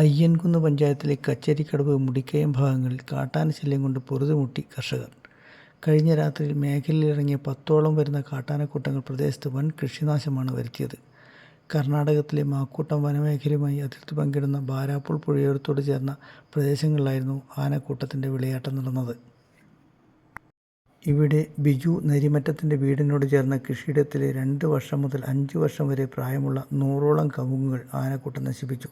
അയ്യൻകുന്ന് പഞ്ചായത്തിലെ കച്ചേരിക്കടവ് മുടിക്കയം ഭാഗങ്ങളിൽ കാട്ടാന ശല്യം കൊണ്ട് പൊറുതിമുട്ടി കർഷകർ. കഴിഞ്ഞ രാത്രിയിൽ മേഖലയിലിറങ്ങിയ 10ഓളം വരുന്ന കാട്ടാനക്കൂട്ടങ്ങൾ പ്രദേശത്ത് വൻ കൃഷിനാശമാണ് വരുത്തിയത്. കർണാടകത്തിലെ മാക്കൂട്ടം വനമേഖലയുമായി അതിർത്തി പങ്കിടുന്ന ബാരാപ്പുൾ പുഴയോരത്തോട് ചേർന്ന പ്രദേശങ്ങളിലായിരുന്നു ആനക്കൂട്ടത്തിൻ്റെ വിളയാട്ടം നടന്നത്. ഇവിടെ ബിജു നരിമറ്റത്തിൻ്റെ വീടിനോട് ചേർന്ന കൃഷിയിടത്തിലെ 2 വർഷം മുതൽ 5 വർഷം വരെ പ്രായമുള്ള 100ഓളം കവുങ്ങുകൾ ആനക്കൂട്ടം നശിപ്പിച്ചു.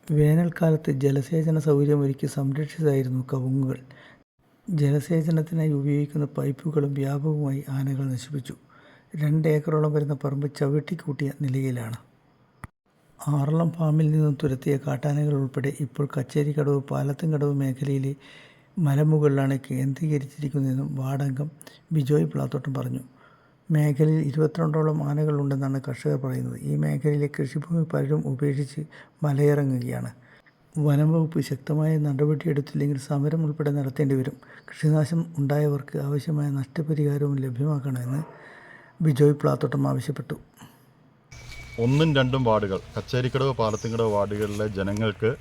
വേനൽക്കാലത്ത് ജലസേചന സൗകര്യമൊരുക്കി സംരക്ഷിച്ചതായിരുന്നു കവുങ്ങുകൾ. ജലസേചനത്തിനായി ഉപയോഗിക്കുന്ന പൈപ്പുകളും വ്യാപകമായി ആനകൾ നശിപ്പിച്ചു. 2 ഏക്കറോളം വരുന്ന പറമ്പ് ചവിട്ടിക്കൂട്ടിയ നിലയിലാണ്. ആറളം ഫാമിൽ നിന്നും തുരത്തിയ കാട്ടാനകൾ ഉൾപ്പെടെ ഇപ്പോൾ കച്ചേരിക്കടവ് പാലത്തുംകടവ് മേഖലയിലെ മലമുകളിലാണ് കേന്ദ്രീകരിച്ചിരിക്കുന്നതെന്നും വാർഡംഗം ബിജോയ് പ്ലാത്തോട്ടം പറഞ്ഞു. മേഖലയിൽ 22ഓളം ആനകളുണ്ടെന്നാണ് കർഷകർ പറയുന്നത്. ഈ മേഖലയിലെ കൃഷിഭൂമി പലരും ഉപേക്ഷിച്ച് മലയിറങ്ങുകയാണ്. വനം വകുപ്പ് ശക്തമായ നടപടിയെടുത്തില്ലെങ്കിൽ സമരം ഉൾപ്പെടെ നടത്തേണ്ടി വരും. കൃഷിനാശം ഉണ്ടായവർക്ക് ആവശ്യമായ നഷ്ടപരിഹാരവും ലഭ്യമാക്കണമെന്ന് ബിജോയ് പ്ലാത്തോട്ടം ആവശ്യപ്പെട്ടു. 1ഉം 2ഉം വാർഡുകൾ, കച്ചേരിക്കടവ് പാലത്തുംകടവ് വാർഡുകളിലെ ജനങ്ങൾക്ക്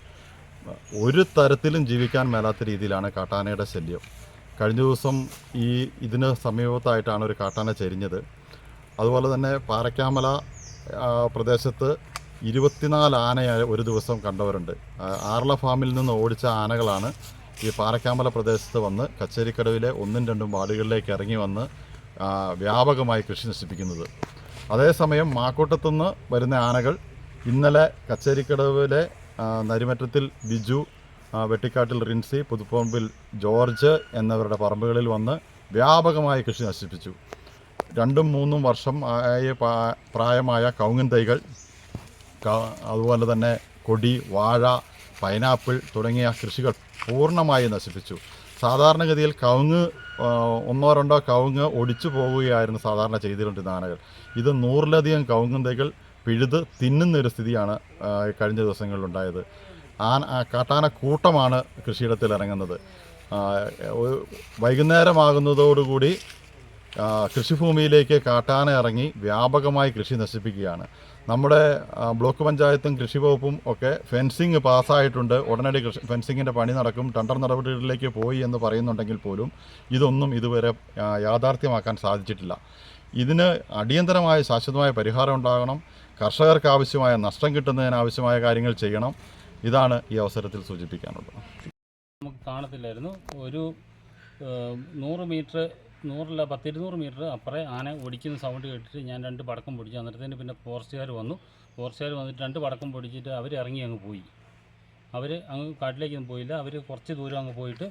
ഒരു തരത്തിലും ജീവിക്കാൻ മേലാത്ത രീതിയിലാണ് കാട്ടാനയുടെ ശല്യം. കഴിഞ്ഞ ദിവസം ഇതിന് സമീപത്തായിട്ടാണ് ഒരു കാട്ടാന ചരിഞ്ഞത്. അതുപോലെ തന്നെ പാറയ്ക്കാമല പ്രദേശത്ത് 24 ആനയെ ഒരു ദിവസം കണ്ടവരുണ്ട്. ആർല ഫാമിൽ നിന്ന് ഓടിച്ച ആനകളാണ് ഈ പാറയ്ക്കാമല പ്രദേശത്ത് വന്ന് കച്ചേരിക്കടവിലെ 1ഉം 2ഉം വാർഡുകളിലേക്ക് ഇറങ്ങി വന്ന് വ്യാപകമായി കൃഷി നശിപ്പിക്കുന്നത്. അതേസമയം മാക്കൂട്ടത്തുനിന്ന് വരുന്ന ആനകൾ ഇന്നലെ കച്ചേരിക്കടവിലെ നരിമറ്റത്തിൽ ബിജു, വെട്ടിക്കാട്ടിൽ റിൻസി, പുതുപ്പറമ്പിൽ ജോർജ് എന്നിവരുടെ പറമ്പുകളിൽ വന്ന് വ്യാപകമായി കൃഷി നശിപ്പിച്ചു. 2ഉം 3ഉം വർഷം പ്രായമായ കവുങ്ങൻ തൈകൾ, അതുപോലെ തന്നെ കൊടി, വാഴ, പൈനാപ്പിൾ തുടങ്ങിയ കൃഷികൾ പൂർണ്ണമായി നശിപ്പിച്ചു. സാധാരണഗതിയിൽ കവുങ്ങ് 1-2 കവുങ്ങ് ഒടിച്ചു പോവുകയായിരുന്നു സാധാരണ ചെയ്തുകൊണ്ടിരുന്ന ആനകൾ. ഇത് 100ലധികം കവുങ്ങൻ തൈകൾ പിഴുത് തിന്നുന്നൊരു സ്ഥിതിയാണ് കഴിഞ്ഞ ദിവസങ്ങളിലുണ്ടായത്. കാട്ടാന കൂട്ടമാണ് കൃഷിയിടത്തിൽ ഇറങ്ങുന്നത്. വൈകുന്നേരമാകുന്നതോടുകൂടി കൃഷിഭൂമിയിലേക്ക് കാട്ടാന ഇറങ്ങി വ്യാപകമായി കൃഷി നശിപ്പിക്കുകയാണ്. നമ്മുടെ ബ്ലോക്ക് പഞ്ചായത്തും കൃഷി വകുപ്പും ഒക്കെ ഫെൻസിങ് പാസ്സായിട്ടുണ്ട്, ഉടനടി ഫെൻസിങ്ങിൻ്റെ പണി നടക്കും, ടെൻഡർ നടപടികളിലേക്ക് പോയി എന്ന് പറയുന്നുണ്ടെങ്കിൽ പോലും ഇതൊന്നും ഇതുവരെ യാഥാർത്ഥ്യമാക്കാൻ സാധിച്ചിട്ടില്ല. ഇതിന് അടിയന്തരമായ ശാശ്വതമായ പരിഹാരം ഉണ്ടാകണം. കർഷകർക്ക് ആവശ്യമായ നഷ്ടം കിട്ടുന്നതിനാവശ്യമായ കാര്യങ്ങൾ ചെയ്യണം. ഇതാണ് ഈ അവസരത്തിൽ സൂചിപ്പിക്കാനുള്ളത്. നമുക്ക് കാണത്തില്ലായിരുന്നു. ഒരു 100 മീറ്റർ 10-200 മീറ്റർ അപ്പുറേ ആന ഓടിക്കുന്ന സൗണ്ട് കേട്ടിട്ട് ഞാൻ 2 പടക്കം പൊടിച്ചു. അന്നേരത്തേന് പിന്നെ ഫോറസ്റ്റുകാർ വന്നിട്ട് 2 പടക്കം പൊടിച്ചിട്ട് അവർ ഇറങ്ങി അങ്ങ് പോയി. അവർ അങ്ങ് കാട്ടിലേക്കൊന്നും പോയില്ല. അവർ കുറച്ച് ദൂരം അങ്ങ് പോയിട്ട്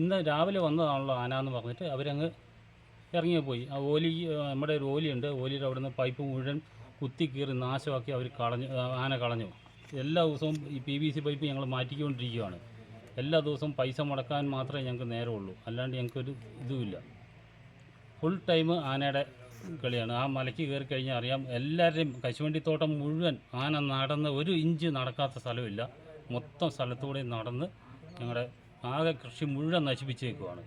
ഇന്ന് രാവിലെ വന്നതാണല്ലോ ആന എന്ന് പറഞ്ഞിട്ട് അവരങ്ങ് ഇറങ്ങിപ്പോയി. ആ നമ്മുടെ ഒരു ഓലിയുണ്ട്, ഓലിയുടെ അവിടെ നിന്ന് പൈപ്പ് മുഴുവൻ കുത്തി കീറി നാശമാക്കി ആന കളഞ്ഞു. എല്ലാ ദിവസവും ഈ PVC പൈപ്പ് ഞങ്ങൾ മാറ്റിക്കൊണ്ടിരിക്കുകയാണ്. എല്ലാ ദിവസവും പൈസ മുടക്കാൻ മാത്രമേ ഞങ്ങൾക്ക് നേരമുള്ളൂ, അല്ലാണ്ട് ഞങ്ങൾക്കൊരു ഇതുമില്ല. ഫുൾ ടൈം ആനയുടെ കളിയാണ്. ആ മലയ്ക്ക് കയറി കഴിഞ്ഞാൽ അറിയാം, എല്ലാവരുടെയും കശുവണ്ടിത്തോട്ടം മുഴുവൻ ആന നടന്ന് 1 ഇഞ്ച് നടക്കാത്ത സ്ഥലമില്ല. മൊത്തം സ്ഥലത്തൂടെ നടന്ന് ഞങ്ങളുടെ ആകെ കൃഷി മുഴുവൻ നശിപ്പിച്ചേക്കുവാണ്.